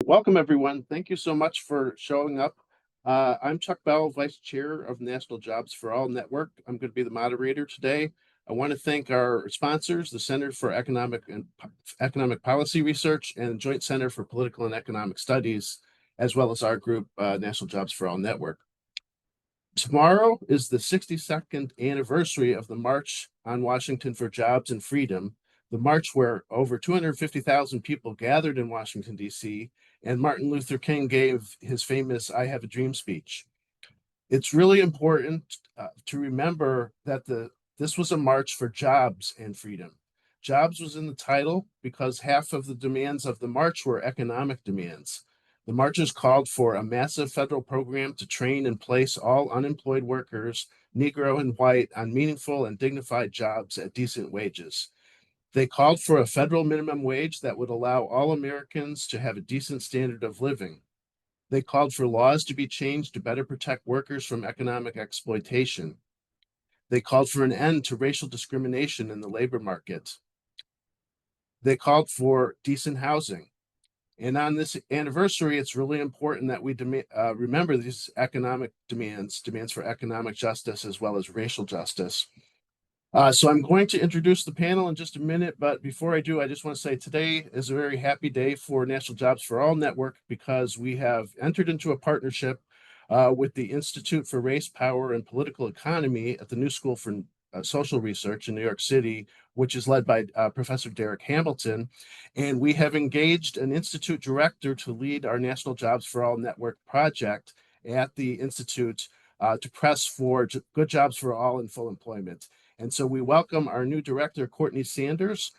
Welcome, everyone. Thank you so much for showing up. I'm Chuck Bell, Vice Chair of National Jobs for All Network. I'm going to be the moderator today. I want to thank our sponsors, the Center for Economic Policy Research and Joint Center for Political and Economic Studies, as well as our group, National Jobs for All Network. Tomorrow is the 62nd anniversary of the March on Washington for Jobs and Freedom, the march where over 250,000 people gathered in Washington, D.C., and Martin Luther King gave his famous I Have a Dream speech. It's really important to remember that this was a march for jobs and freedom. Jobs was in the title because half of the demands of the march were economic demands. The marchers called for a massive federal program to train and place all unemployed workers, Negro and white, on meaningful and dignified jobs at decent wages. They called for a federal minimum wage that would allow all Americans to have a decent standard of living. They called for laws to be changed to better protect workers from economic exploitation. They called for an end to racial discrimination in the labor market. They called for decent housing. And on this anniversary, it's really important that we remember these economic demands for economic justice as well as racial justice. So I'm going to introduce the panel in just a minute, but before I do, I just want to say today is a very happy day for National Jobs for All Network because we have entered into a partnership with the Institute for Race, Power, and Political Economy at the New School for Social Research in New York City, which is led by Professor Derek Hamilton. And we have engaged an institute director to lead our National Jobs for All Network project at the Institute to press for good jobs for all and full employment. And so we welcome our new director, Courtney Sanders,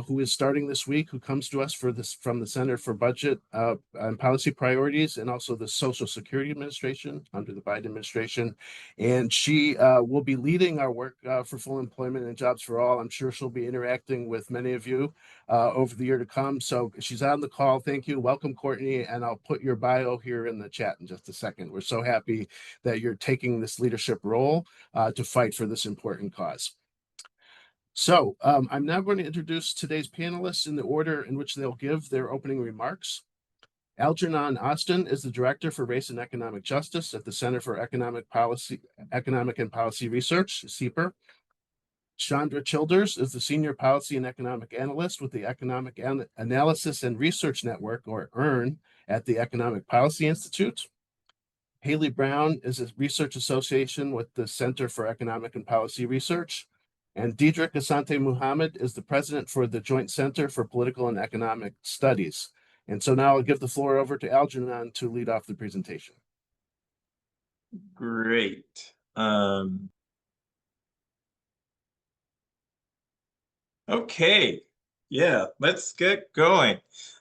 who is starting this week, who comes to us from the Center for Budget and Policy Priorities and also the Social Security Administration under the Biden administration. And she will be leading our work for full employment and jobs for all. I'm sure she'll be interacting with many of you over the year to come. So she's on the call. Thank you. Welcome, Courtney. And I'll put your bio here in the chat in just a second. We're so happy that you're taking this leadership role to fight for this important cause. So I'm now going to introduce today's panelists in the order in which they'll give their opening remarks. Algernon Austin is the Director for Race and Economic Justice at the Center for Economic and Policy Research, CEPR. Chandra Childers is the Senior Policy and Economic Analyst with the Economic Analysis and Research Network, or EARN, at the Economic Policy Institute. Haley Brown is a Research Association with the Center for Economic and Policy Research. And Diedrich Asante Muhammad is the president for the Joint Center for Political and Economic Studies. And so now I'll give the floor over to Algernon to lead off the presentation. Great. Okay, yeah, let's get going.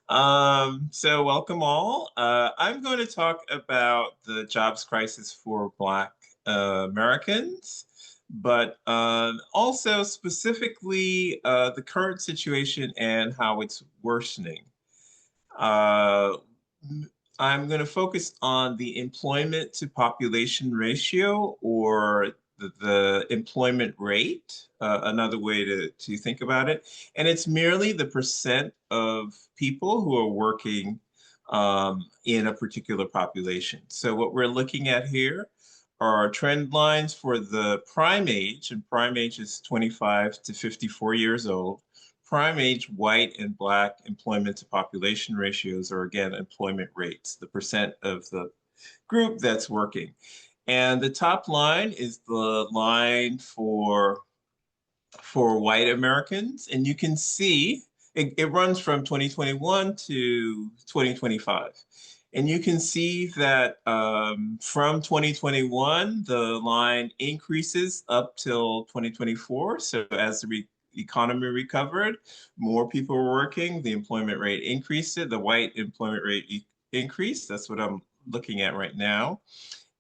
So welcome all. I'm going to talk about the jobs crisis for Black Americans, but also specifically the current situation and how it's worsening. I'm going to focus on the employment to population ratio, or the employment rate, another way to think about it. And it's merely the percent of people who are working in a particular population. So what we're looking at here are trend lines for the prime age, and prime age is 25 to 54 years old. Prime age white and Black employment to population ratios are, again, employment rates, the percent of the group that's working. And the top line is the line for white Americans. And you can see it runs from 2021 to 2025. And you can see that from 2021, the line increases up till 2024. So as the economy recovered, more people were working, the employment rate increased, the white employment rate increased. That's what I'm looking at right now.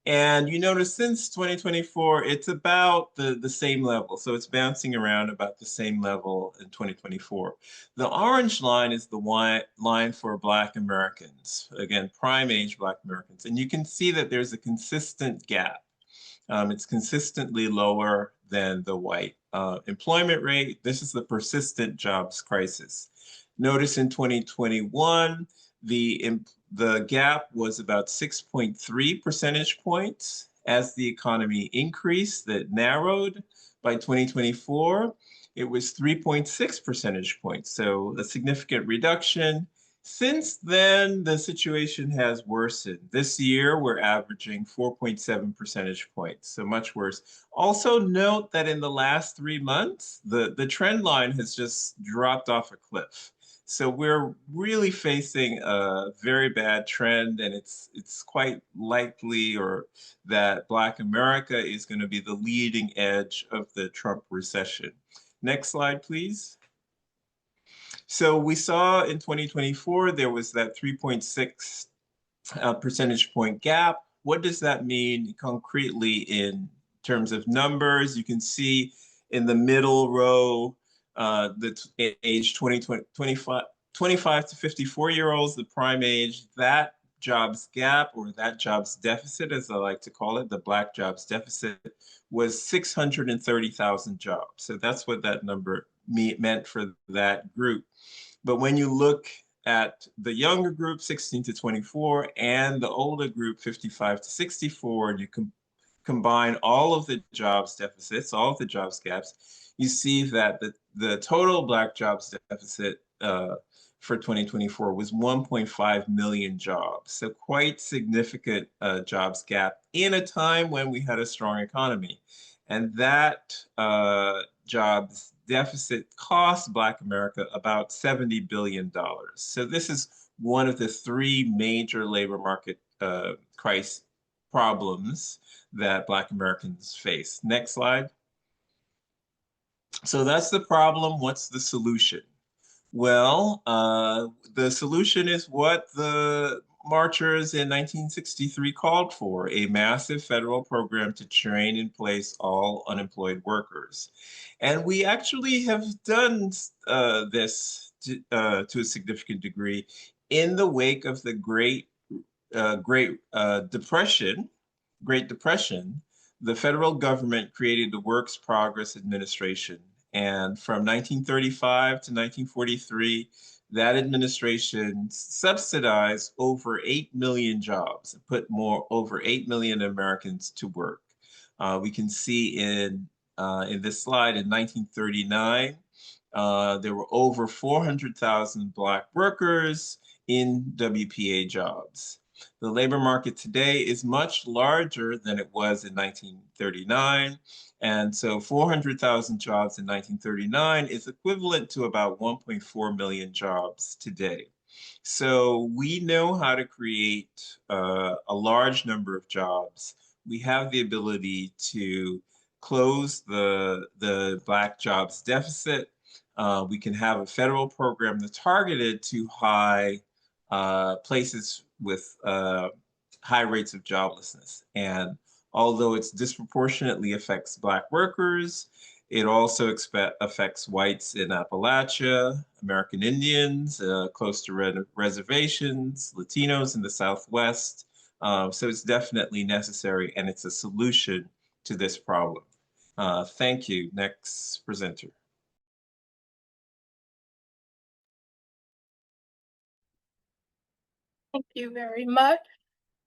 And you notice since 2024, it's about the same level. So it's bouncing around about the same level in 2024. The orange line is the line for Black Americans, again, prime age Black Americans. And you can see that there's a consistent gap. It's consistently lower than the white employment rate. This is the persistent jobs crisis. Notice in 2021, the The gap was about 6.3 percentage points. As the economy increased, that narrowed. By 2024, it was 3.6 percentage points, so a significant reduction. Since then, the situation has worsened. This year, we're averaging 4.7 percentage points, so much worse. Also note that in the last 3 months, the trend line has just dropped off a cliff. So we're really facing a very bad trend, and it's quite likely that Black America is going to be the leading edge of the Trump recession. Next slide, please. So we saw in 2024, there was that 3.6 percentage point gap. What does that mean concretely in terms of numbers? You can see in the middle row, the age 25 to 54-year-olds, the prime age, that jobs gap, or that jobs deficit, as I like to call it, the Black jobs deficit, was 630,000 jobs. So that's what that number meant for that group. But when you look at the younger group, 16 to 24, and the older group, 55 to 64, and you combine all of the jobs deficits, all of the jobs gaps, you see that the total Black jobs deficit for 2024 was 1.5 million jobs. So quite significant jobs gap in a time when we had a strong economy. And that jobs deficit cost Black America about $70 billion. So this is one of the 3 major labor market crisis problems that Black Americans face. Next slide. So that's the problem. What's the solution? Well, the solution is what the marchers in 1963 called for, a massive federal program to train and place all unemployed workers. And we actually have done this to a significant degree in the wake of the Great Depression. The federal government created the Works Progress Administration. And from 1935 to 1943, that administration subsidized over 8 million jobs and put over 8 million Americans to work. We can see in this slide in 1939, there were over 400,000 Black workers in WPA jobs. The labor market today is much larger than it was in 1939. And so 400,000 jobs in 1939 is equivalent to about 1.4 million jobs today. So we know how to create a large number of jobs. We have the ability to close the Black jobs deficit. We can have a federal program that's targeted to high places with high rates of joblessness. And although it disproportionately affects Black workers, it also affects whites in Appalachia, American Indians, close to reservations, Latinos in the Southwest. So it's definitely necessary, and it's a solution to this problem. Thank you. Next presenter. Thank you very much.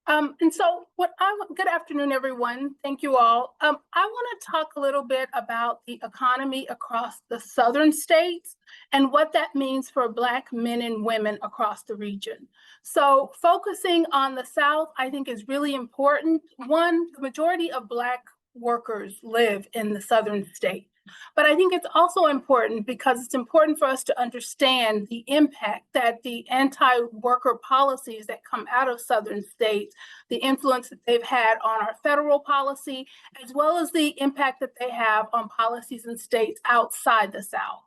Good afternoon, everyone. Thank you all. I want to talk a little bit about the economy across the southern states and what that means for Black men and women across the region. So focusing on the South, I think is really important. One, the majority of Black workers live in the southern states. But I think it's also important because it's important for us to understand the impact that the anti-worker policies that come out of southern states, the influence that they've had on our federal policy, as well as the impact that they have on policies in states outside the South.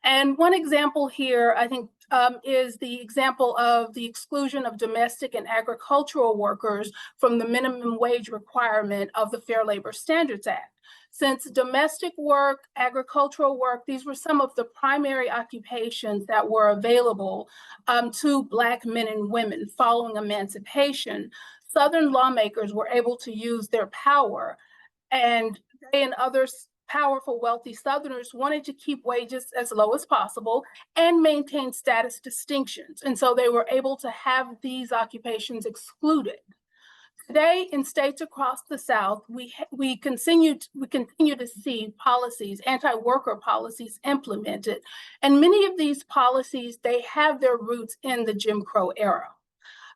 And one example here, I think, is the example of the exclusion of domestic and agricultural workers from the minimum wage requirement of the Fair Labor Standards Act. Since domestic work, agricultural work, these were some of the primary occupations that were available to Black men and women following emancipation, Southern lawmakers were able to use their power, and they and others powerful, wealthy Southerners wanted to keep wages as low as possible and maintain status distinctions. And so they were able to have these occupations excluded. Today, in states across the South, we continue to see policies, anti-worker policies implemented. And many of these policies, they have their roots in the Jim Crow era.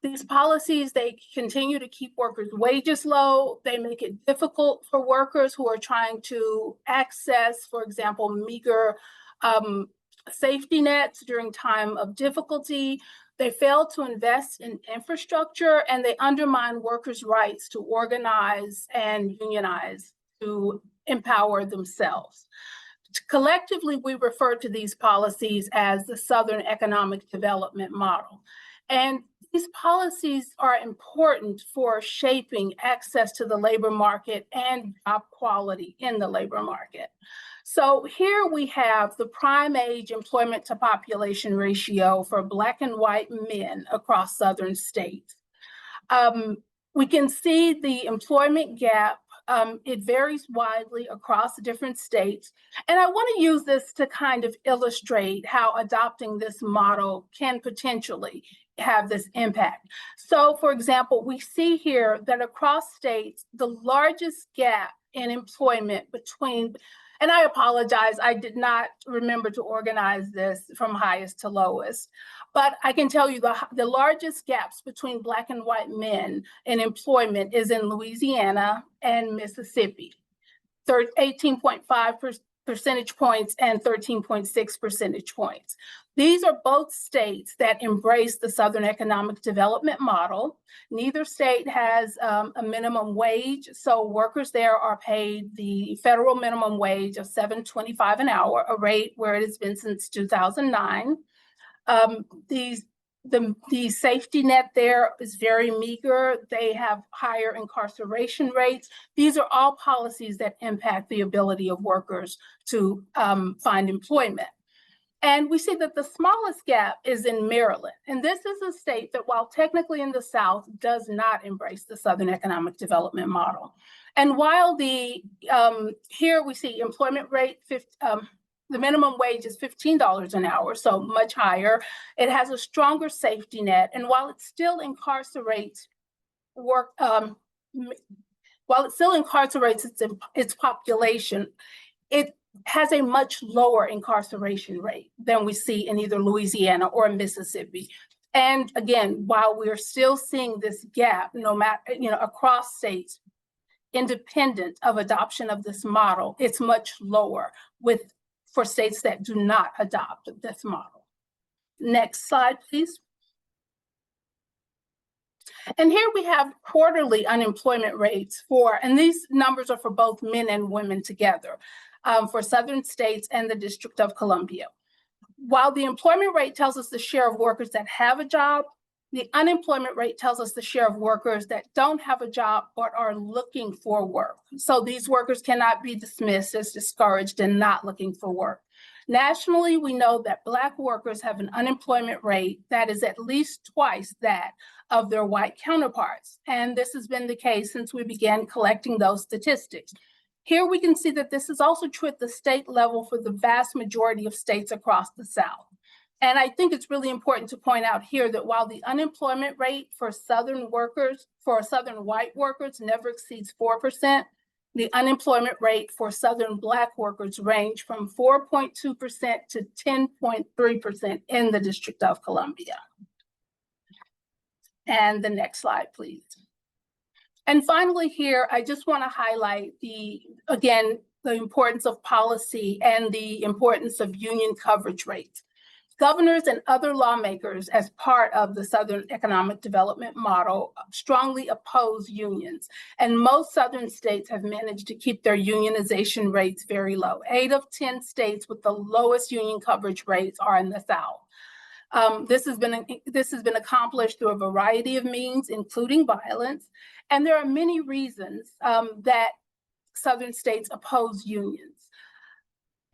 These policies, they continue to keep workers' wages low. They make it difficult for workers who are trying to access, for example, meager safety nets during time of difficulty. They fail to invest in infrastructure, and they undermine workers' rights to organize and unionize to empower themselves. Collectively, we refer to these policies as the Southern Economic Development Model. And these policies are important for shaping access to the labor market and job quality in the labor market. So here we have the prime age employment to population ratio for Black and white men across Southern states. We can see the employment gap. It varies widely across different states. And I want to use this to kind of illustrate how adopting this model can potentially have this impact. So, for example, we see here that across states, the largest gap in employment between, and I apologize, I did not remember to organize this from highest to lowest, but I can tell you the largest gaps between Black and white men in employment is in Louisiana and Mississippi, 18.5 percentage points and 13.6 percentage points. These are both states that embrace the Southern Economic Development Model. Neither state has a minimum wage, so workers there are paid the federal minimum wage of $7.25 an hour, a rate where it has been since 2009. The safety net there is very meager. They have higher incarceration rates. These are all policies that impact the ability of workers to find employment. And we see that the smallest gap is in Maryland. And this is a state that, while technically in the South, does not embrace the Southern Economic Development Model. And while here we see employment rate, the minimum wage is $15 an hour, so much higher. It has a stronger safety net. And while it still incarcerates its population, it has a much lower incarceration rate than we see in either Louisiana or Mississippi. And again, while we're still seeing this gap, no matter, across states, independent of adoption of this model, it's much lower for states that do not adopt this model. Next slide, please. And here we have quarterly unemployment rates and these numbers are for both men and women together, for Southern states and the District of Columbia. While the employment rate tells us the share of workers that have a job, the unemployment rate tells us the share of workers that don't have a job but are looking for work. So these workers cannot be dismissed as discouraged and not looking for work. Nationally, we know that Black workers have an unemployment rate that is at least twice that of their white counterparts. And this has been the case since we began collecting those statistics. Here we can see that this is also true at the state level for the vast majority of states across the South. And I think it's really important to point out here that while the unemployment rate for Southern white workers never exceeds 4%, the unemployment rate for Southern Black workers range from 4.2% to 10.3% in the District of Columbia. And the next slide, please. And finally here, I just want to highlight the importance of policy and the importance of union coverage rates. Governors and other lawmakers, as part of the Southern Economic Development Model, strongly oppose unions. And most Southern states have managed to keep their unionization rates very low. 8 of 10 states with the lowest union coverage rates are in the South. This has been accomplished through a variety of means, including violence. And there are many reasons that Southern states oppose unions.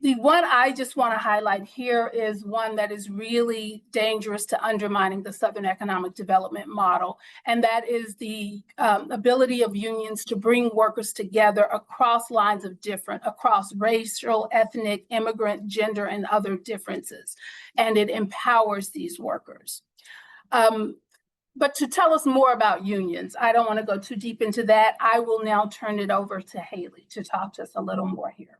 The one I just want to highlight here is one that is really dangerous to undermining the Southern economic development model, and that is the ability of unions to bring workers together across lines of difference, across racial, ethnic, immigrant, gender, and other differences, and it empowers these workers. But to tell us more about unions, I don't want to go too deep into that. I will now turn it over to Haley to talk to us a little more here.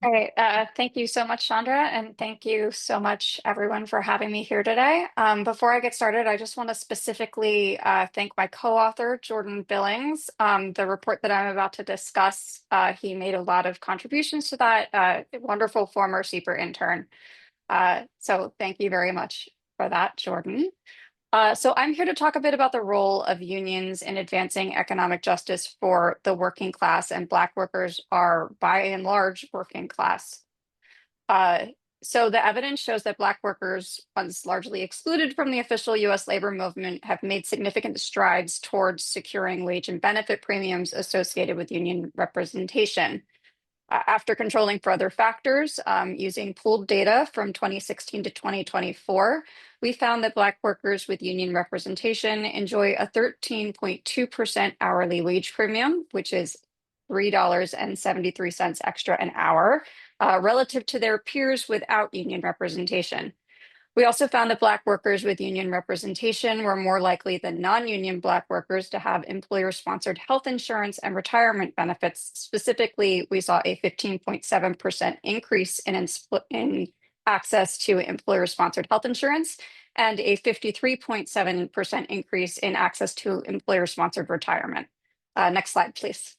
All right, thank you so much, Chandra, and thank you so much, everyone, for having me here today. Before I get started, I just want to specifically thank my co-author, Jordan Billings. The report that I'm about to discuss, he made a lot of contributions to that, wonderful former CEPR intern. So thank you very much for that, Jordan. So I'm here to talk a bit about the role of unions in advancing economic justice for the working class, and Black workers are by and large working class. So the evidence shows that Black workers, once largely excluded from the official US labor movement, have made significant strides towards securing wage and benefit premiums associated with union representation. After controlling for other factors, using pooled data from 2016 to 2024, we found that Black workers with union representation enjoy a 13.2% hourly wage premium, which is $3.73 extra an hour, relative to their peers without union representation. We also found that Black workers with union representation were more likely than non-union Black workers to have employer-sponsored health insurance and retirement benefits. Specifically, we saw a 15.7% increase in access to employer-sponsored health insurance and a 53.7% increase in access to employer-sponsored retirement. Next slide, please.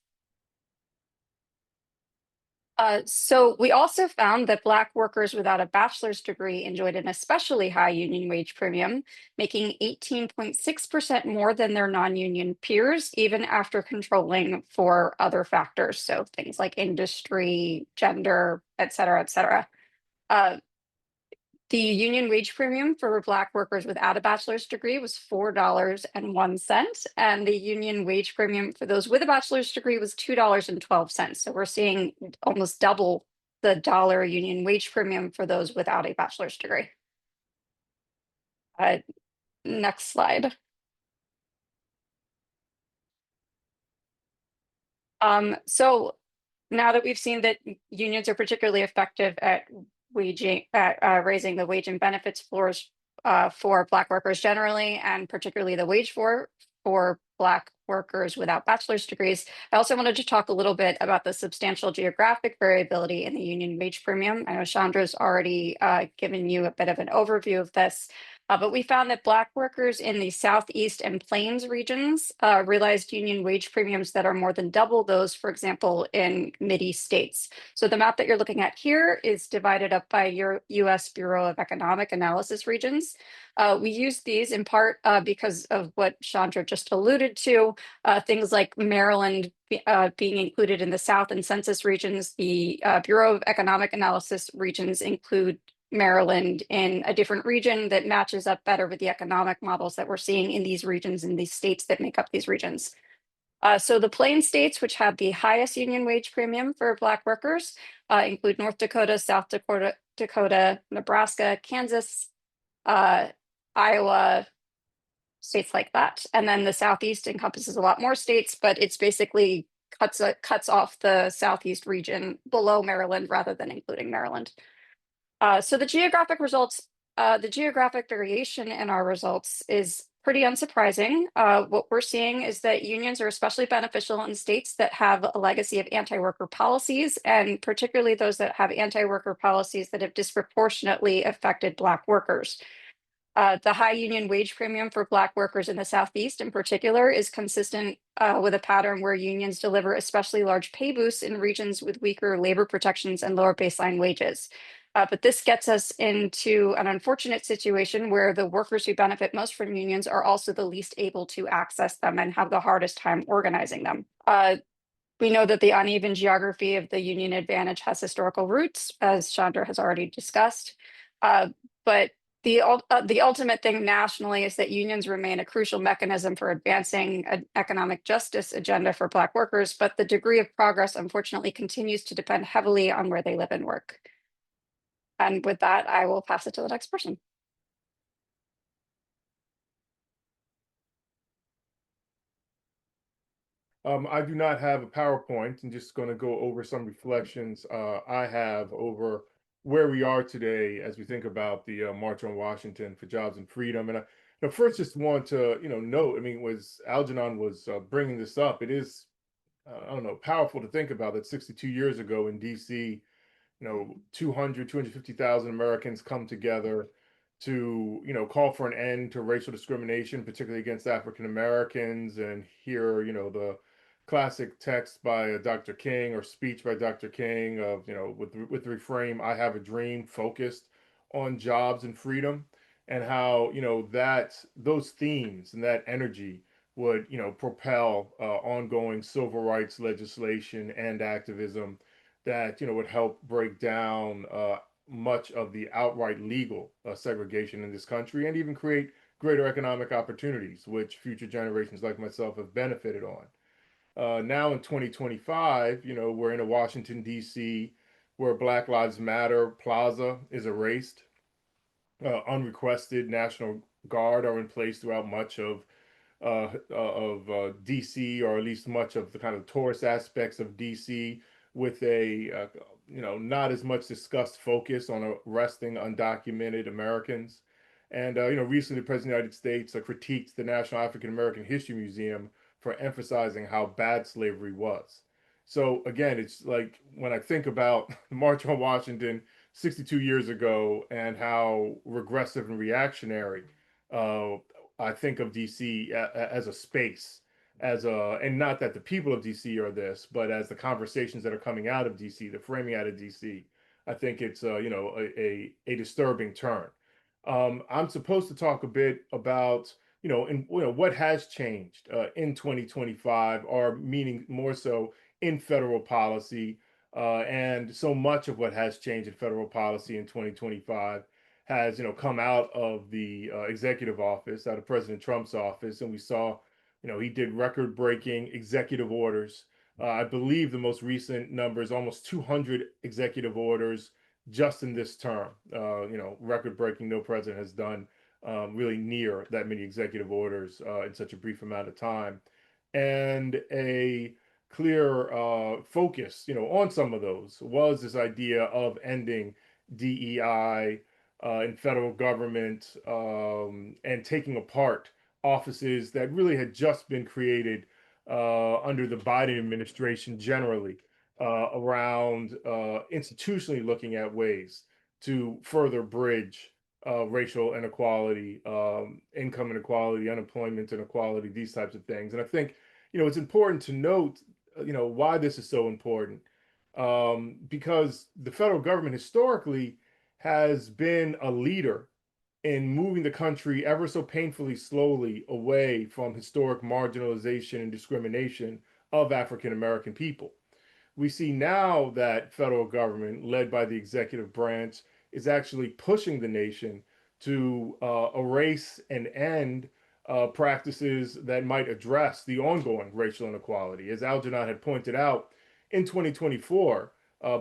So we also found that Black workers without a bachelor's degree enjoyed an especially high union wage premium, making 18.6% more than their non-union peers, even after controlling for other factors. So things like industry, gender, et cetera, et cetera. The union wage premium for Black workers without a bachelor's degree was $4.01, and the union wage premium for those with a bachelor's degree was $2.12. So we're seeing almost double the dollar union wage premium for those without a bachelor's degree. Next slide. So now that we've seen that unions are particularly effective at raising the wage and benefits floors for Black workers generally, and particularly the wage floor for Black workers without bachelor's degrees, I also wanted to talk a little bit about the substantial geographic variability in the union wage premium. I know Chandra's already given you a bit of an overview of this, but we found that Black workers in the Southeast and Plains regions realized union wage premiums that are more than double those, for example, in Mid-East states. So the map that you're looking at here is divided up by your US Bureau of Economic Analysis regions. We use these in part because of what Chandra just alluded to, things like Maryland being included in the South and census regions. The Bureau of Economic Analysis regions include Maryland in a different region that matches up better with the economic models that we're seeing in these regions, in these states that make up these regions. So the Plain states, which have the highest union wage premium for Black workers, include North Dakota, South Dakota, Nebraska, Kansas, Iowa, states like that. And then the Southeast encompasses a lot more states, but it's basically cuts off the Southeast region below Maryland rather than including Maryland. So the geographic variation in our results is pretty unsurprising. What we're seeing is that unions are especially beneficial in states that have a legacy of anti-worker policies, and particularly those that have anti-worker policies that have disproportionately affected Black workers. The high union wage premium for Black workers in the Southeast in particular is consistent with a pattern where unions deliver especially large pay boosts in regions with weaker labor protections and lower baseline wages. But this gets us into an unfortunate situation where the workers who benefit most from unions are also the least able to access them and have the hardest time organizing them. We know that the uneven geography of the union advantage has historical roots, as Chandra has already discussed. But The ultimate thing nationally is that unions remain a crucial mechanism for advancing an economic justice agenda for Black workers, but the degree of progress unfortunately continues to depend heavily on where they live and work. And with that, I will pass it to the next person. I do not have a PowerPoint. I'm just going to go over some reflections I have over where we are today as we think about the March on Washington for Jobs and Freedom. And first, just want to note. I mean, was Algernon was bringing this up. It is I don't know, powerful to think about that 62 years ago in D.C. 250,000 Americans come together to, call for an end to racial discrimination, particularly against African Americans, and hear, the classic text by Dr. King or speech by Dr. King of, with the refrain, "I have a dream," focused on jobs and freedom, and how, that those themes and that energy would, propel ongoing civil rights legislation and activism that would help break down much of the outright legal segregation in this country, and even create greater economic opportunities, which future generations like myself have benefited on. Now in 2025, we're in a Washington, D.C., where Black Lives Matter Plaza is erased. Unrequested National Guard are in place throughout much of DC, or at least much of the kind of tourist aspects of DC, with a not as much discussed focus on arresting undocumented Americans. And recently, the President of the United States critiqued the National African American History Museum for emphasizing how bad slavery was. So again, it's like when I think about the March on Washington 62 years ago and how regressive and reactionary uh, I think of DC as a space, and not that the people of DC are this, but as the conversations that are coming out of DC, the framing out of DC, I think it's a disturbing turn. I'm supposed to talk a bit about what has changed in 2025, or meaning more so in federal policy, and so much of what has changed in federal policy in 2025 has come out of the executive office, out of President Trump's office, and we saw he did record-breaking executive orders. I believe the most recent number is almost 200 executive orders just in this term. Record-breaking. No president has done really near that many executive orders in such a brief amount of time, and a clear focus, on some of those was this idea of ending DEI in federal government, and taking apart offices that really had just been created under the Biden administration generally, around institutionally looking at ways to further bridge racial inequality, income inequality, unemployment inequality, these types of things. And I think, it's important to note, why this is so important, because the federal government historically has been a leader in moving the country ever so painfully slowly away from historic marginalization and discrimination of African American people. We see now that federal government, led by the executive branch, is actually pushing the nation to erase and end practices that might address the ongoing racial inequality. As Algernon had pointed out, in 2024,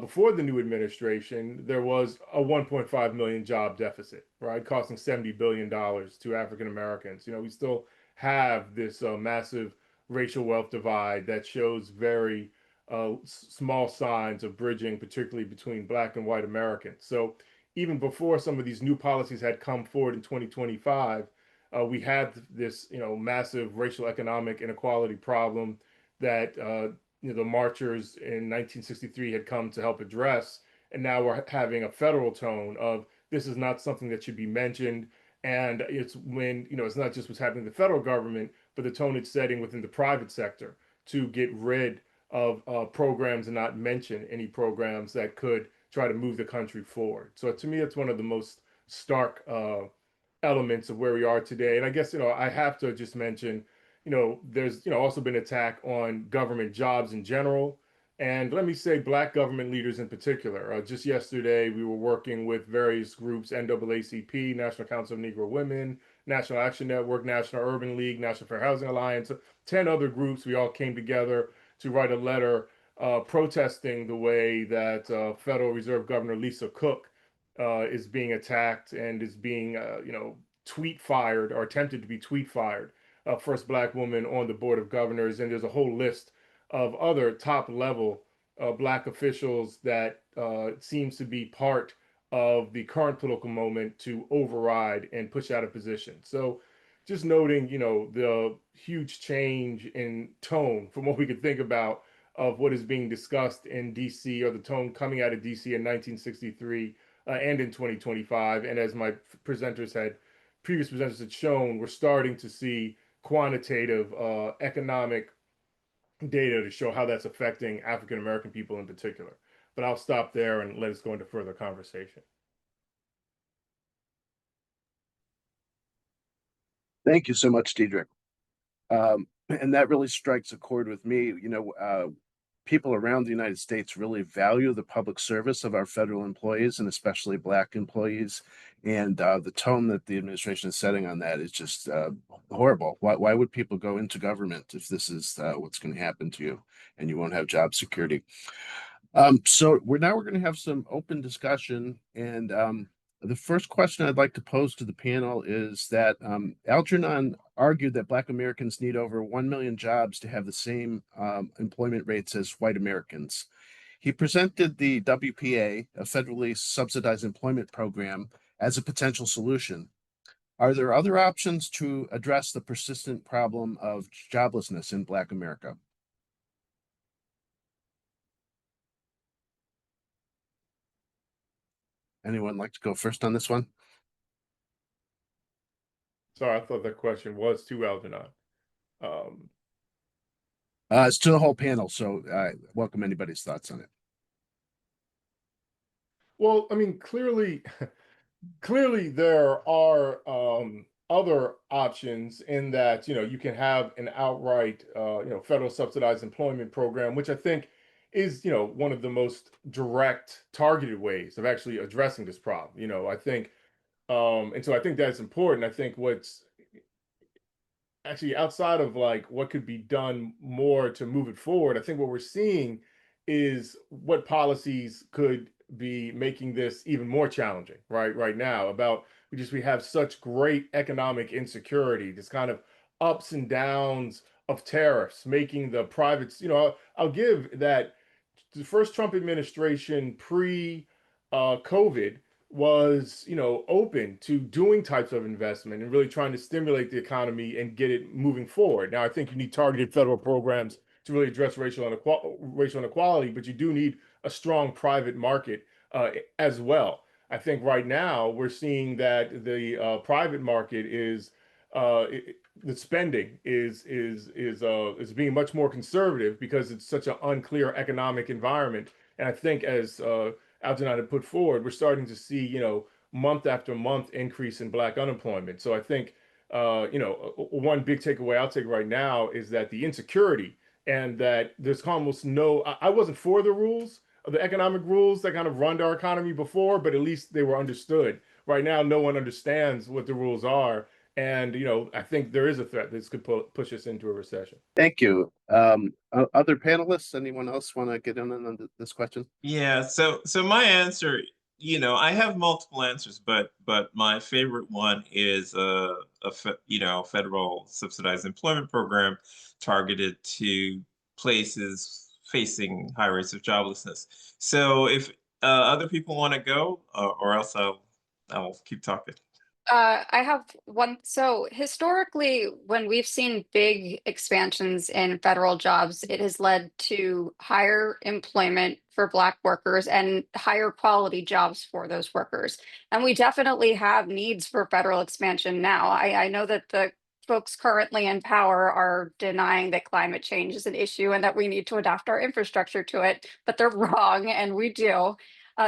before the new administration, there was a 1.5 million job deficit, right, costing $70 billion to African Americans. We still have this massive racial wealth divide that shows very small signs of bridging, particularly between Black and white Americans. So even before some of these new policies had come forward in 2025, we had this, massive racial economic inequality problem that the marchers in 1963 had come to help address, and now we're having a federal tone of this is not something that should be mentioned. And it's when it's not just what's happening in the federal government, but the tone it's setting within the private sector to get rid of programs and not mention any programs that could try to move the country forward. So to me, it's one of the most stark elements of where we are today. And I guess, I have to just mention, there's, also been attack on government jobs in general. And let me say, Black government leaders in particular. Just yesterday, we were working with various groups: NAACP, National Council of Negro Women, National Action Network, National Urban League, National Fair Housing Alliance, 10 other groups. We all came together to write a letter protesting the way that Federal Reserve Governor Lisa Cook is being attacked and is being, tweet fired, or attempted to be tweet fired. First Black woman on the Board of Governors. And there's a whole list of other top level Black officials that seems to be part of the current political moment to override and push out a position. So just noting, the huge change in tone from what we could think about of what is being discussed in DC, or the tone coming out of DC in 1963 and in 2025. And as my previous presenters had shown, we're starting to see quantitative economic data to show how that's affecting African American people in particular. But I'll stop there and let us go into further conversation. Thank you so much, Diedrich. And that really strikes a chord with me. People around the United States really value the public service of our federal employees, and especially Black employees. And the tone that the administration is setting on that is just horrible. Why would people go into government if this is what's going to happen to you, and you won't have job security? So we're going to have some open discussion, and the first question I'd like to pose to the panel is that Algernon argued that Black Americans need over 1 million jobs to have the same employment rates as white Americans. He presented the WPA, a federally subsidized employment program, as a potential solution. Are there other options to address the persistent problem of joblessness in Black America? Anyone like to go first on this one? Sorry, I thought that question was to Algernon. It's to the whole panel, so welcome anybody's thoughts on it. Well, I mean, clearly there are other options in that, you can have an outright, federal subsidized employment program, which I think is, one of the most direct targeted ways of actually addressing this problem. I think, and so I think that's important. I think what's actually outside of like what could be done more to move it forward, I think what we're seeing is what policies could be making this even more challenging right now. We have such great economic insecurity, this kind of ups and downs of tariffs, making the privates, I'll give that the first Trump administration pre COVID was, open to doing types of investment and really trying to stimulate the economy and get it moving forward. Now, I think you need targeted federal programs to really address racial inequality, but you do need a strong private market as well. I think right now we're seeing that the private market is the spending is being much more conservative because it's such an unclear economic environment. And I think as Algernon had put forward, we're starting to see, month after month increase in Black unemployment. So I think, one big takeaway I'll take right now is that the insecurity, and that there's almost no, I wasn't for the rules, the economic rules that kind of run our economy before, but at least they were understood. Right now, no one understands what the rules are. And, I think there is a threat this could push us into a recession. Thank you. Other panelists, anyone else want to get in on this question? Yeah, so my answer, I have multiple answers, but my favorite one is federal subsidized employment program targeted to places facing high rates of joblessness. So if other people want to go, or else I'll keep talking. I have one. So historically, when we've seen big expansions in federal jobs, it has led to higher employment for Black workers and higher quality jobs for those workers. And we definitely have needs for federal expansion now. I know that the folks currently in power are denying that climate change is an issue and that we need to adapt our infrastructure to it, but they're wrong, and we do.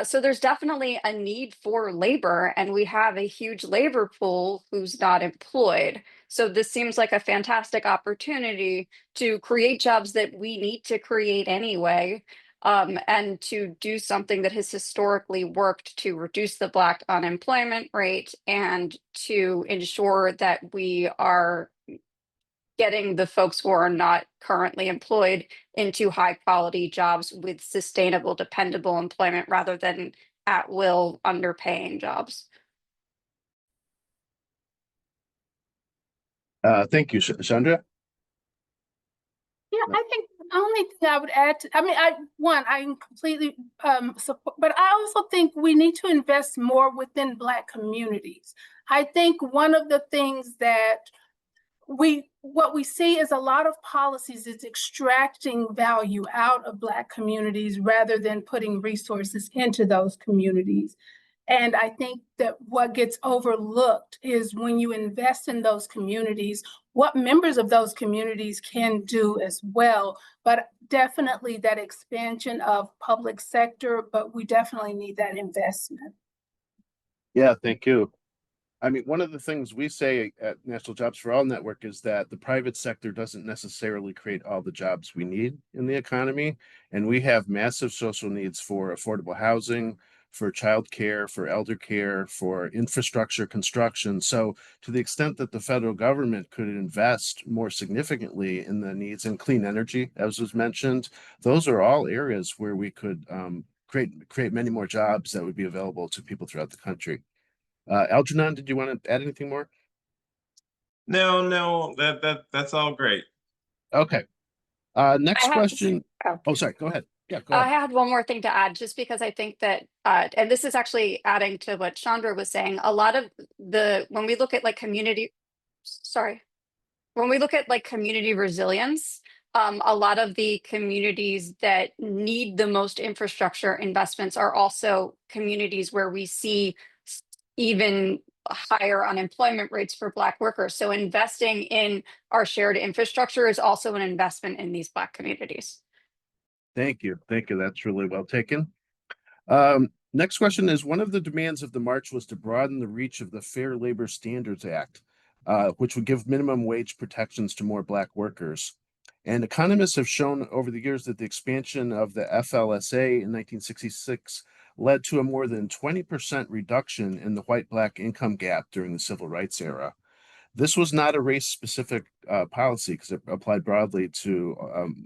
So there's definitely a need for labor, and we have a huge labor pool who's not employed. So this seems like a fantastic opportunity to create jobs that we need to create anyway, and to do something that has historically worked to reduce the Black unemployment rate and to ensure that we are getting the folks who are not currently employed into high quality jobs with sustainable, dependable employment rather than at will underpaying jobs. Thank you, Chandra. Yeah, I think the only thing I would add to, I completely support, but I also think we need to invest more within Black communities. I think one of the things that what we see is a lot of policies is extracting value out of Black communities rather than putting resources into those communities. And I think that what gets overlooked is when you invest in those communities, what members of those communities can do as well. But definitely that expansion of public sector, but we definitely need that investment. Yeah, thank you. I mean, one of the things we say at National Jobs for All Network is that the private sector doesn't necessarily create all the jobs we need in the economy. And we have massive social needs for affordable housing, for childcare, for elder care, for infrastructure construction. So to the extent that the federal government could invest more significantly in the needs in clean energy, as was mentioned, those are all areas where we could create many more jobs that would be available to people throughout the country. Algernon, did you want to add anything more? No, that's all great. Okay. Next question. Oh, sorry. Go ahead. Yeah, go I ahead. had one more thing to add, just because I think that, and this is actually adding to what Chandra was saying, a lot of when we look at like community resilience, a lot of the communities that need the most infrastructure investments are also communities where we see even higher unemployment rates for Black workers. So investing in our shared infrastructure is also an investment in these Black communities. Thank you. Thank you. That's really well taken. Next question is, one of the demands of the march was to broaden the reach of the Fair Labor Standards Act, which would give minimum wage protections to more Black workers. And economists have shown over the years that the expansion of the FLSA in 1966 led to a more than 20% reduction in the white-Black income gap during the Civil Rights era. This was not a race-specific policy because it applied broadly to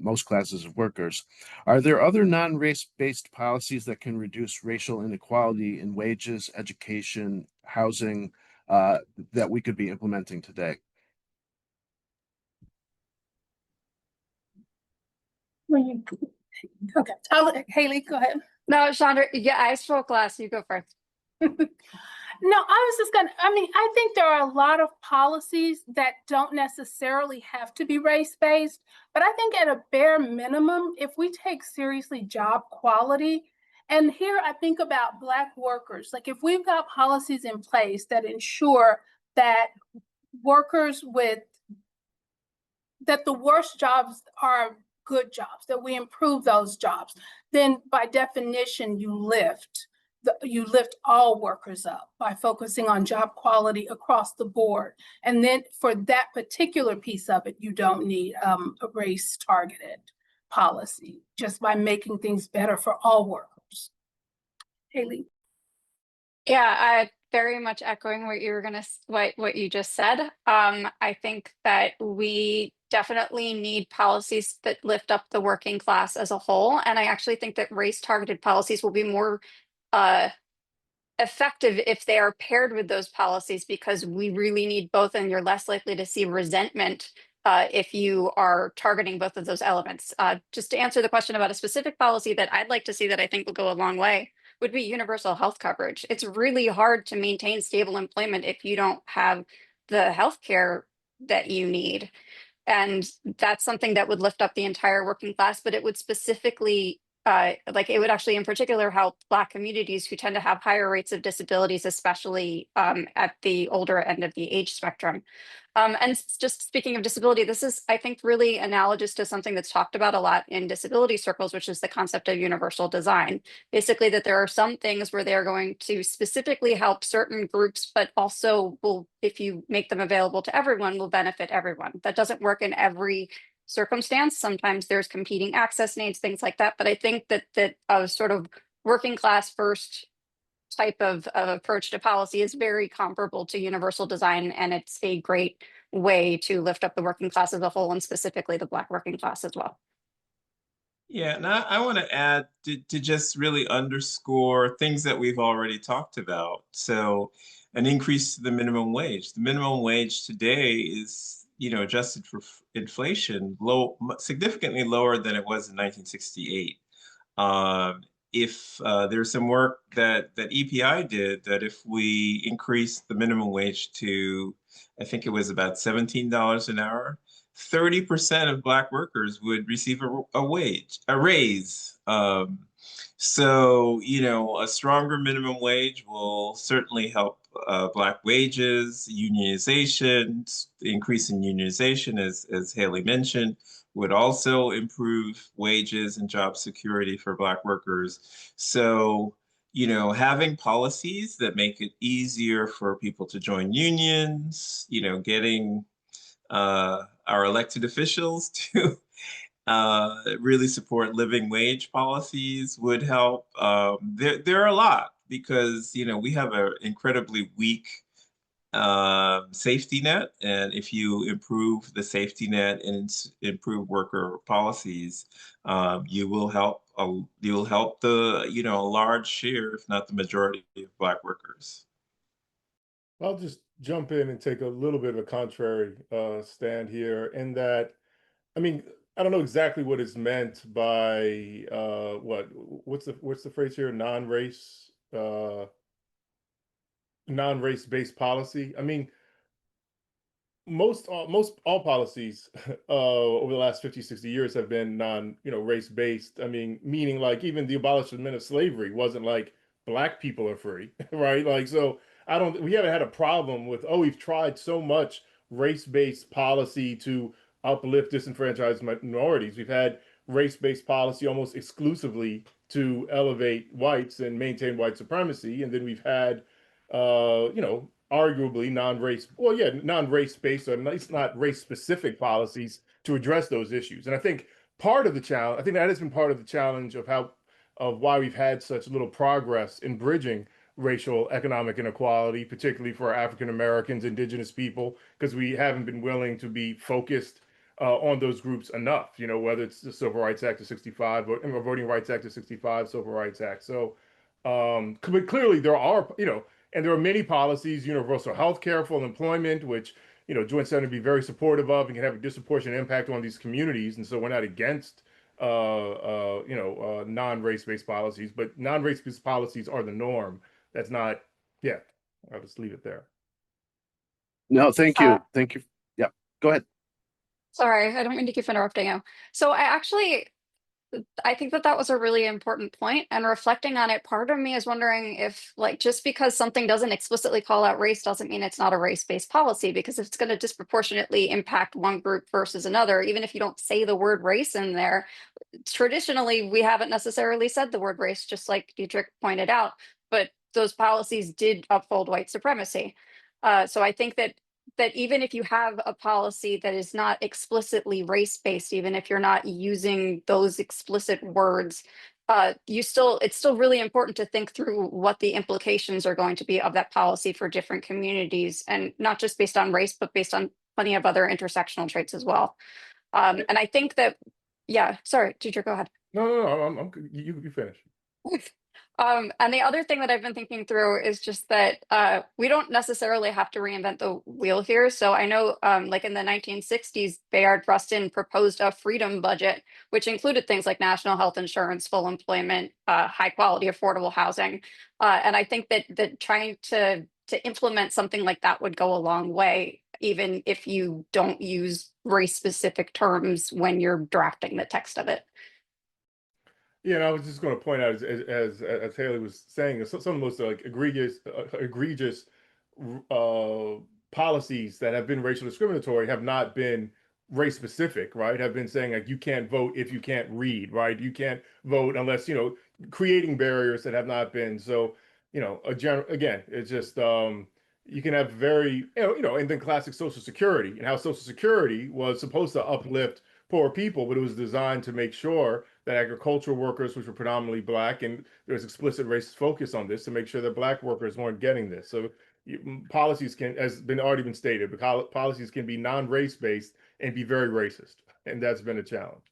most classes of workers. Are there other non-race-based policies that can reduce racial inequality in wages, education, housing that we could be implementing today? Okay, Haley, go ahead. No, Chandra, yeah, I spoke last. You go first. No, I think there are a lot of policies that don't necessarily have to be race-based, but I think at a bare minimum, if we take seriously job quality, and here I think about Black workers, like if we've got policies in place that ensure that that the worst jobs are good jobs, that we improve those jobs, then by definition, you lift all workers up by focusing on job quality across the board. And then for that particular piece of it, you don't need a race targeted policy, just by making things better for all workers. Haley. Yeah, I very much echoing what what you just said. I think that we definitely need policies that lift up the working class as a whole. And I actually think that race targeted policies will be more effective if they are paired with those policies, because we really need both, and you're less likely to see resentment if you are targeting both of those elements. Just to answer the question about a specific policy that I'd like to see that I think will go a long way would be universal health coverage. It's really hard to maintain stable employment if you don't have the health care that you need. And that's something that would lift up the entire working class, but it would specifically like it would actually in particular help Black communities who tend to have higher rates of disabilities, especially at the older end of the age spectrum. Just speaking of disability, this is, I think, really analogous to something that's talked about a lot in disability circles, which is the concept of universal design. Basically, that there are some things where they're going to specifically help certain groups, but also will, if you make them available to everyone, will benefit everyone. That doesn't work in every circumstance. Sometimes there's competing access needs, things like that. But I think that a sort of working class first type of approach to policy is very comparable to universal design, and it's a great way to lift up the working class as a whole, and specifically the Black working class as well. Yeah, and I want to add to just really underscore things that we've already talked about. So an increase to the minimum wage. The minimum wage today is, adjusted for inflation, significantly lower than it was in 1968. If there's some work that EPI did, that if we increase the minimum wage to, I think it was about $17 an hour, 30% of Black workers would receive a raise. So, a stronger minimum wage will certainly help Black wages, unionization, increase in unionization, as Haley mentioned, would also improve wages and job security for Black workers. So, having policies that make it easier for people to join unions, getting our elected officials to really support living wage policies would help. There are a lot, because we have an incredibly weak safety net, and if you improve the safety net and improve worker policies, you will help the a large share, if not the majority, of Black workers. I'll just jump in and take a little bit of a contrary stand here, in that, I mean, I don't know exactly what is meant by what's the phrase here? Non-race-based policy. I mean, most all policies over the last 50, 60 years have been race-based. I mean, meaning, like, even the abolishment of slavery wasn't like Black people are free, right? Like, so we haven't had a problem with, we've tried so much race-based policy to uplift disenfranchised minorities. We've had race-based policy almost exclusively to elevate whites and maintain white supremacy. And then we've had, arguably non-race-based, or at least not race-specific policies to address those issues. And I think part of the challenge, I think that has been part of the challenge of why we've had such little progress in bridging racial economic inequality, particularly for African Americans, Indigenous people, because we haven't been willing to be focused on those groups enough, whether it's the Civil Rights Act of 65 or Voting Rights Act of 65, Civil Rights Act. So but clearly there are, and there are many policies, universal health care, full employment, which, Joint Center would be very supportive of and can have a disproportionate impact on these communities. And so we're not against, non-race-based policies, but non-race-based policies are the norm. That's not, I'll just leave it there. No, thank you. Thank you. Yeah, go ahead. Sorry, I don't mean to keep interrupting you. So I think that was a really important point, and reflecting on it, part of me is wondering if, like, just because something doesn't explicitly call out race doesn't mean it's not a race-based policy, because if it's going to disproportionately impact one group versus another, even if you don't say the word race in there, traditionally we haven't necessarily said the word race, just like Dietrich pointed out, but those policies did uphold white supremacy. So I think that even if you have a policy that is not explicitly race-based, even if you're not using those explicit words, it's still really important to think through what the implications are going to be of that policy for different communities, and not just based on race, but based on plenty of other intersectional traits as well. And I think that, sorry, teacher, go ahead. No, you finish. And the other thing that I've been thinking through is just that we don't necessarily have to reinvent the wheel here. So I know, like in the 1960s, Bayard Rustin proposed a freedom budget, which included things like national health insurance, full employment, high quality, affordable housing. And I think that trying to implement something like that would go a long way, even if you don't use race-specific terms when you're drafting the text of it. Yeah, and I was just going to point out, as Haley was saying, some of the most like egregious policies that have been racial discriminatory have not been race specific, right? Have been saying like you can't vote if you can't read, right? You can't vote unless, creating barriers that have not been. So, again, it's just you can have very, and then classic Social Security and how Social Security was supposed to uplift poor people, but it was designed to make sure that agricultural workers, which were predominantly Black, and there's explicit racist focus on this to make sure that Black workers weren't getting this. So policies can, as been already been stated, but policies can be non-race based and be very racist, and that's been a challenge.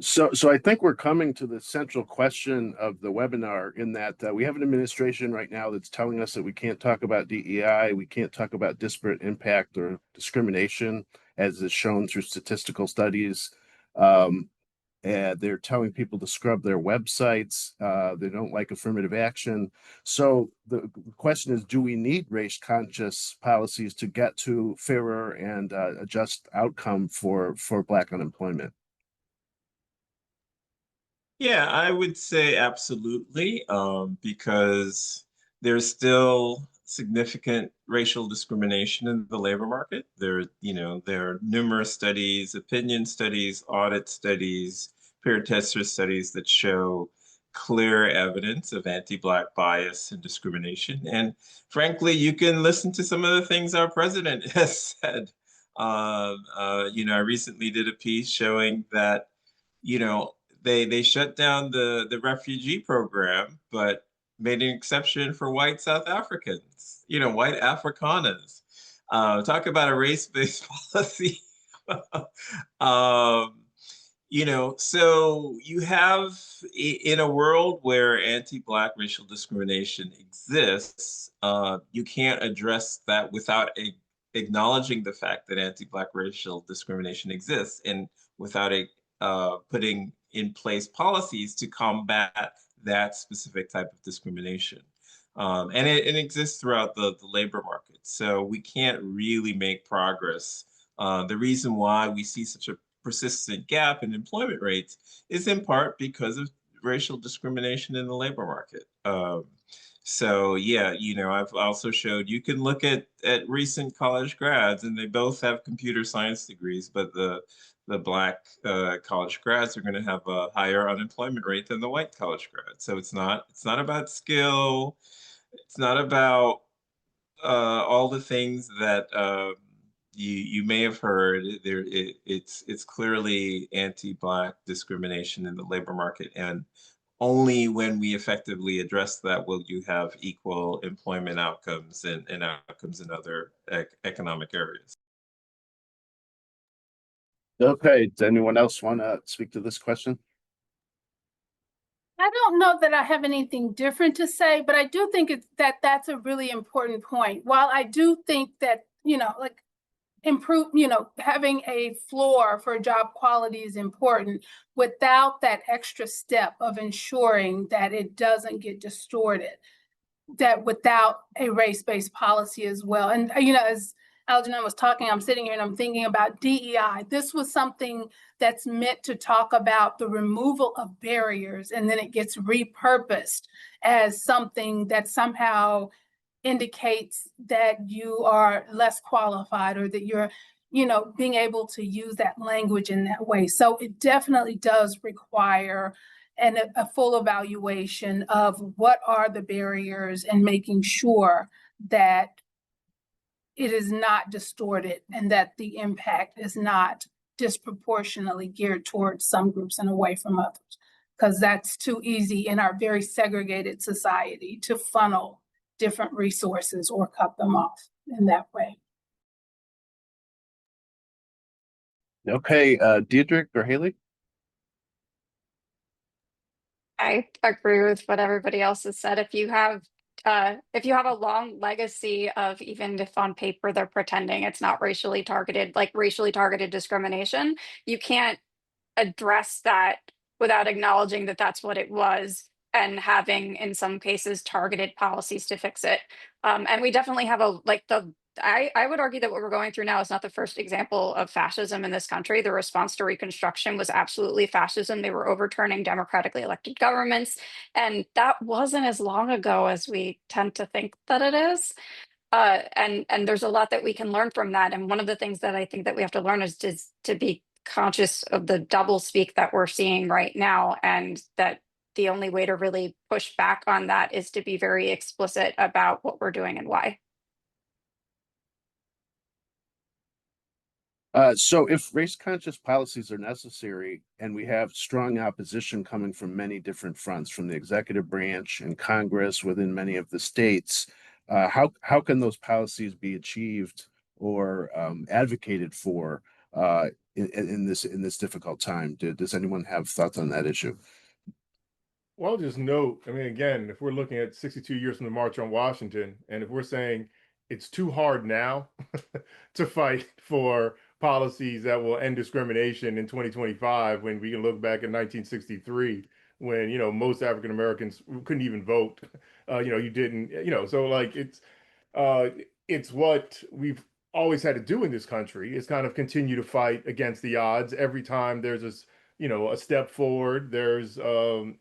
So I think we're coming to the central question of the webinar in that we have an administration right now that's telling us that we can't talk about DEI, we can't talk about disparate impact or discrimination, as is shown through statistical studies. And they're telling people to scrub their websites. They don't like affirmative action. So the question is, do we need race-conscious policies to get to fairer and a just outcome for Black unemployment? Yeah, I would say absolutely, because there's still significant racial discrimination in the labor market. There are numerous studies, opinion studies, audit studies, peer tester studies that show clear evidence of anti-Black bias and discrimination. And frankly, you can listen to some of the things our president has said. I recently did a piece showing that, they shut down the refugee program, but made an exception for white South Africans, white Afrikaners. Talk about a race-based policy. So you have, in a world where anti-Black racial discrimination exists, you can't address that without acknowledging the fact that anti-Black racial discrimination exists, and without putting in place policies to combat that specific type of discrimination. And it exists throughout the labor market. So we can't really make progress. The reason why we see such a persistent gap in employment rates is in part because of racial discrimination in the labor market. So yeah, I've also showed you can look at recent college grads, and they both have computer science degrees, but the Black college grads are going to have a higher unemployment rate than the white college grads. So it's not about skill, it's not about all the things that you may have heard. It's clearly anti-Black discrimination in the labor market, and only when we effectively address that will you have equal employment outcomes and outcomes in other economic areas. Okay, does anyone else want to speak to this question? I don't know that I have anything different to say, but I do think that's a really important point. While I do think that, having a floor for job quality is important, without that extra step of ensuring that it doesn't get distorted, that without a race-based policy as well. And, as Algernon was talking, I'm sitting here and I'm thinking about DEI. This was something that's meant to talk about the removal of barriers, and then it gets repurposed as something that somehow indicates that you are less qualified, or that you're, being able to use that language in that way. So it definitely does require a full evaluation of what are the barriers, and making sure that it is not distorted and that the impact is not disproportionately geared towards some groups and away from others, because that's too easy in our very segregated society to funnel different resources or cut them off in that way. Okay, Deirdre or Haley? I agree with what everybody else has said. If you have a long legacy of, even if on paper they're pretending it's not racially targeted, like racially targeted discrimination, you can't address that without acknowledging that that's what it was, and having, in some cases, targeted policies to fix it. And we definitely have the I would argue that what we're going through now is not the first example of fascism in this country. The response to Reconstruction was absolutely fascism. They were overturning democratically elected governments, and that wasn't as long ago as we tend to think that it is. And there's a lot that we can learn from that. And one of the things that I think that we have to learn is to be conscious of the double speak that we're seeing right now, and that the only way to really push back on that is to be very explicit about what we're doing and why. So if race-conscious policies are necessary, and we have strong opposition coming from many different fronts, from the executive branch and Congress within many of the states, how can those policies be achieved or advocated for in this difficult time? Does anyone have thoughts on that issue? Well, I'll just note, I mean, again, if we're looking at 62 years from the March on Washington, and if we're saying it's too hard now to fight for policies that will end discrimination in 2025, when we can look back at 1963, when, most African Americans couldn't even vote, you didn't, so like uh, it's what we've always had to do in this country, is kind of continue to fight against the odds. Every time there's a step forward, there's a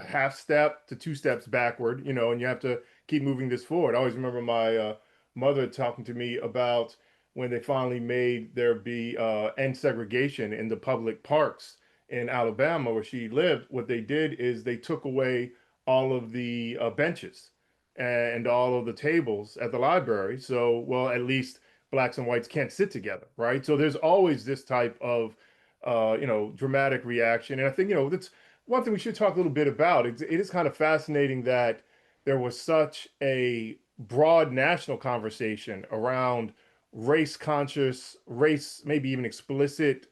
half step to two steps backward, and you have to keep moving this forward. I always remember my mother talking to me about when they finally made there be end segregation in the public parks in Alabama where she lived. What they did is they took away all of the benches and all of the tables at the library. So, well, at least blacks and whites can't sit together, right? So there's always this type of dramatic reaction. And I think, that's one thing we should talk a little bit about. It is kind of fascinating that there was such a broad national conversation around race conscious, race, maybe even explicit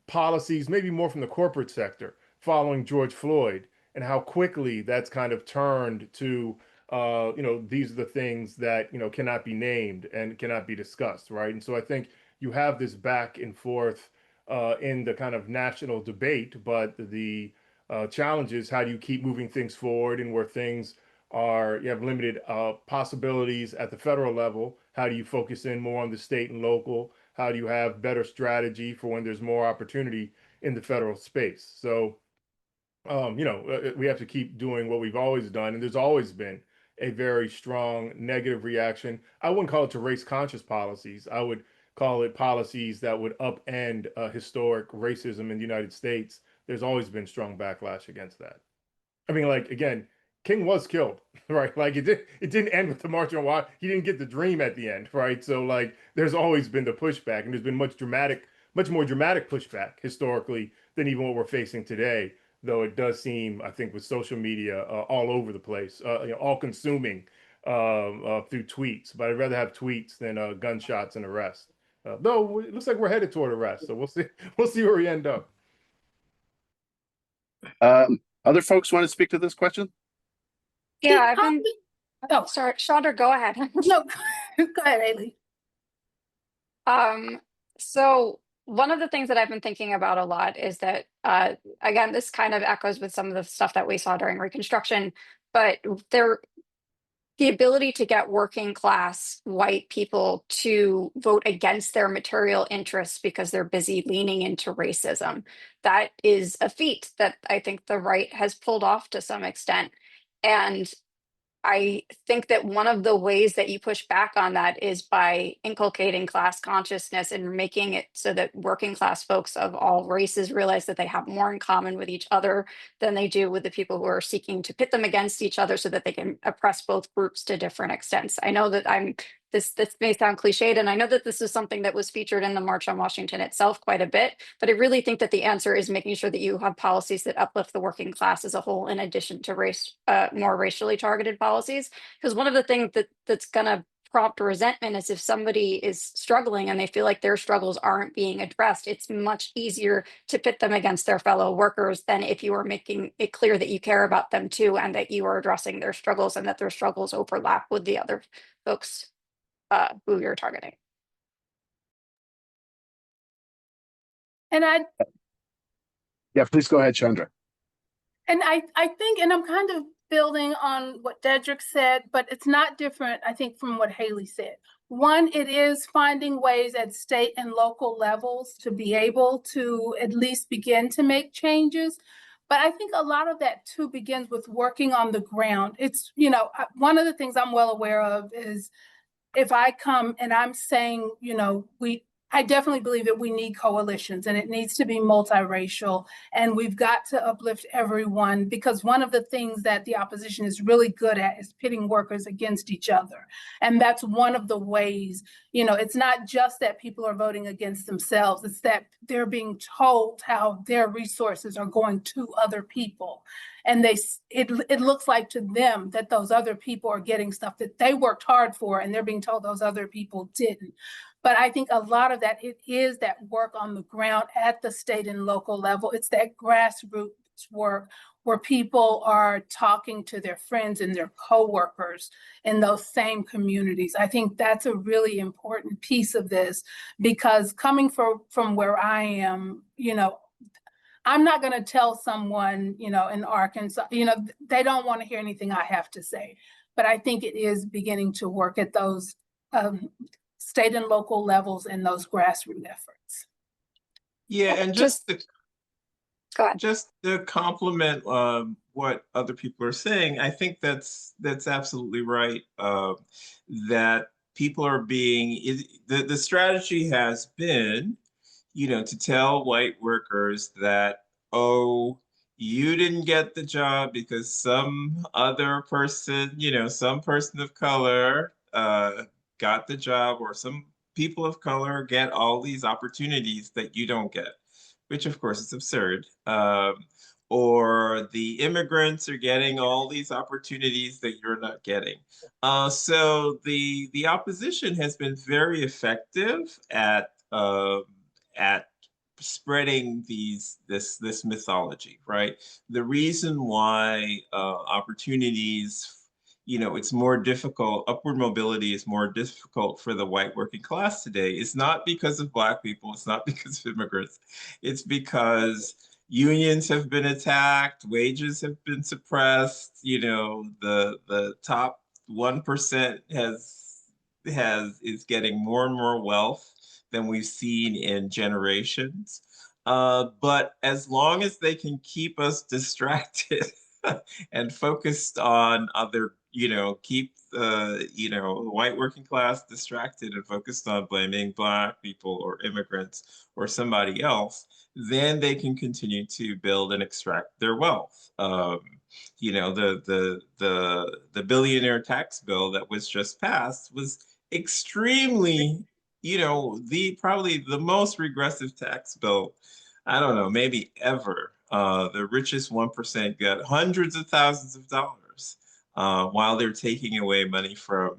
policies, maybe more from the corporate sector following George Floyd, and how quickly that's kind of turned to, these are the things that, cannot be named and cannot be discussed, right? And so I think you have this back and forth in the kind of national debate, but the challenge is, how do you keep moving things forward, and where things are, you have limited possibilities at the federal level, how do you focus in more on the state and local? How do you have better strategy for when there's more opportunity in the federal space? So, we have to keep doing what we've always done, and there's always been a very strong negative reaction. I wouldn't call it to race conscious policies. I would call it policies that would upend historic racism in the United States. There's always been strong backlash against that. I mean, like, again, King was killed, right? Like, it didn't end with the March on Washington. He didn't get the dream at the end, right? So, like, there's always been the pushback, and there's been much more dramatic pushback historically than even what we're facing today. Though it does seem, I think, with social media all over the place, all consuming through tweets. But I'd rather have tweets than gunshots and arrests. Though it looks like we're headed toward arrest, so we'll see. We'll see where we end up. Other folks want to speak to this question? Yeah, I've been. Oh, Sorry, Chandra, go ahead. no, go ahead, Ailey. So one of the things that I've been thinking about a lot is that, again, this kind of echoes with some of the stuff that we saw during Reconstruction, but the ability to get working class white people to vote against their material interests because they're busy leaning into racism. That is a feat that I think the right has pulled off to some extent. And I think that one of the ways that you push back on that is by inculcating class consciousness and making it so that working class folks of all races realize that they have more in common with each other than they do with the people who are seeking to pit them against each other so that they can oppress both groups to different extents. I know that this may sound cliched, and I know that this is something that was featured in the March on Washington itself quite a bit, but I really think that the answer is making sure that you have policies that uplift the working class as a whole, in addition to more racially targeted policies. Because one of the things that's going to prompt resentment is if somebody is struggling and they feel like their struggles aren't being addressed. It's much easier to pit them against their fellow workers than if you are making it clear that you care about them too, and that you are addressing their struggles, and that their struggles overlap with the other folks who you're targeting. And Yeah, please go ahead, Chandra. I think, and I'm kind of building on what Dedrick said, but it's not different, I think, from what Haley said. One, it is finding ways at state and local levels to be able to at least begin to make changes. But I think a lot of that too begins with working on the ground. It's, one of the things I'm well aware of is if I come and I'm saying, I definitely believe that we need coalitions and it needs to be multiracial and we've got to uplift everyone, because one of the things that the opposition is really good at is pitting workers against each other. And that's one of the ways, it's not just that people are voting against themselves, it's that they're being told how their resources are going to other people. And it looks like to them that those other people are getting stuff that they worked hard for and they're being told those other people didn't. But I think a lot of that, it is that work on the ground at the state and local level. It's that grassroots work where people are talking to their friends and their coworkers in those same communities. I think that's a really important piece of this, because coming from where I am, I'm not going to tell someone, in Arkansas, they don't want to hear anything I have to say. But I think it is beginning to work at those state and local levels and those grassroots efforts. Yeah, and Go ahead. just to complement what other people are saying, I think that's absolutely right. That people are the strategy has been, to tell white workers that, oh, you didn't get the job because some other person, some person of color got the job, or some people of color get all these opportunities that you don't get, which of course is absurd. Or the immigrants are getting all these opportunities that you're not getting. So the opposition has been very effective at spreading this mythology, right? The reason why opportunities, it's more difficult, upward mobility is more difficult for the white working class today is not because of Black people, it's not because of immigrants, it's because unions have been attacked, wages have been suppressed, the top 1% is getting more and more wealth than we've seen in generations. But as long as they can keep us distracted and focused on other, keep the, white working class distracted and focused on blaming Black people or immigrants or somebody else, then they can continue to build and extract their wealth. The billionaire tax bill that was just passed was extremely, probably the most regressive tax bill, I don't know, maybe ever. The richest 1% get hundreds of thousands of dollars while they're taking away money from,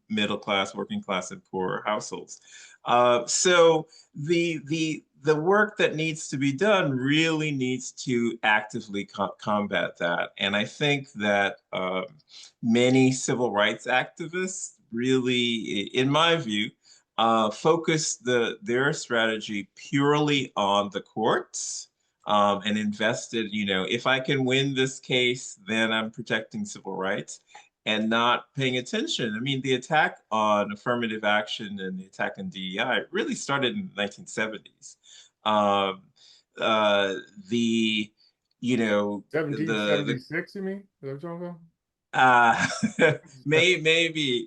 middle class, working class, and poor households. So the work that needs to be done really needs to actively combat that. And I think that many civil rights activists really, in my view, focus their strategy purely on the courts and invested, if I can win this case, then I'm protecting civil rights, and not paying attention. I mean, the attack on affirmative action and the attack on DEI really started in the 1970s. The, 1776, you mean? Is that what you're talking about? Maybe,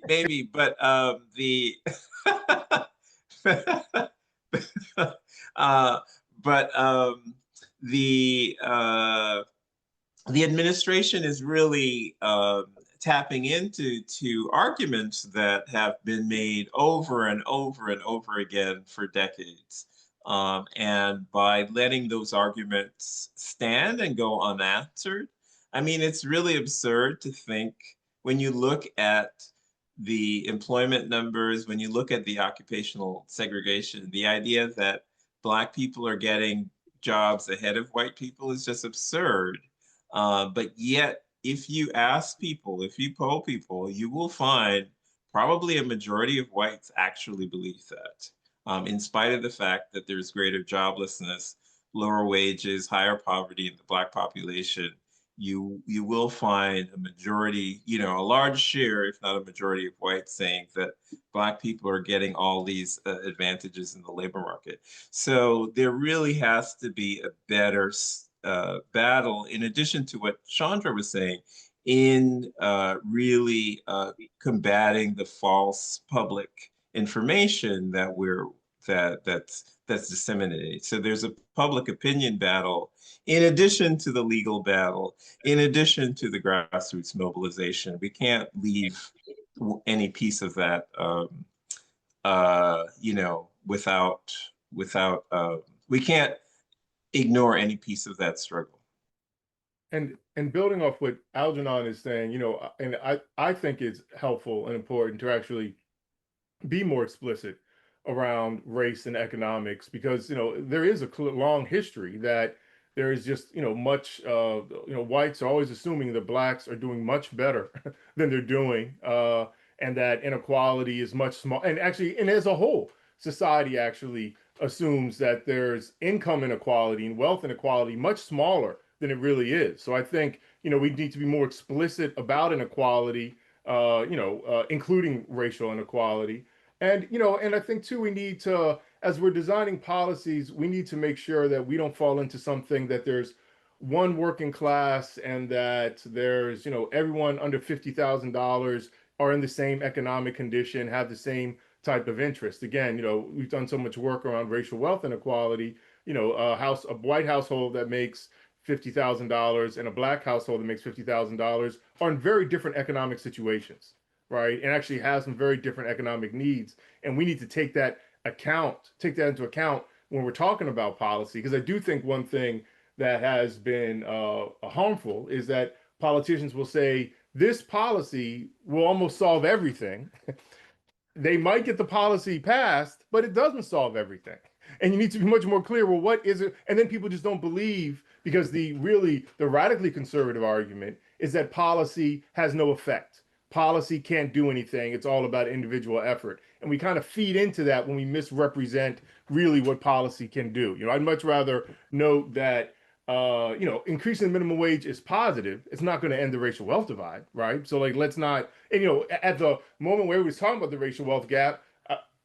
but the administration is really tapping into arguments that have been made over and over and over again for decades. And by letting those arguments stand and go unanswered, I mean, it's really absurd to think, when you look at the employment numbers, when you look at the occupational segregation, the idea that Black people are getting jobs ahead of white people is just absurd. But yet, if you ask people, if you poll people, you will find probably a majority of whites actually believe that. In spite of the fact that there's greater joblessness, lower wages, higher poverty in the Black population, you will find a majority, a large share, if not a majority of whites saying that Black people are getting all these advantages in the labor market. So there really has to be a better battle, in addition to what Chandra was saying, in really combating the false public information that's disseminated. So there's a public opinion battle in addition to the legal battle, in addition to the grassroots mobilization. We can't leave any piece of that, without we can't ignore any piece of that struggle. And building off what Algernon is saying, and I think it's helpful and important to actually be more explicit around race and economics, because there is a long history that there is just much whites are always assuming that Blacks are doing much better than they're doing, and that inequality is much small, and as a whole society actually assumes that there's income inequality and wealth inequality much smaller than it really is. So I think we need to be more explicit about inequality, including racial inequality. And and I think too, we need to, as we're designing policies, we need to make sure that we don't fall into something that there's one working class and that there's everyone under $50,000 are in the same economic condition, have the same type of interest. Again, we've done so much work around racial wealth inequality. A white household that makes $50,000 and a Black household that makes $50,000 are in very different economic situations, right? And actually have some very different economic needs. And we need to take that into account when we're talking about policy. Because I do think one thing that has been harmful is that politicians will say, this policy will almost solve everything. They might get the policy passed, but it doesn't solve everything. And you need to be much more clear, well, what is it? And then people just don't believe, because the radically conservative argument is that policy has no effect. Policy can't do anything. It's all about individual effort. And we kind of feed into that when we misrepresent really what policy can do. I'd much rather note that increasing the minimum wage is positive. It's not going to end the racial wealth divide, right? So let's not, and at the moment where we was talking about the racial wealth gap,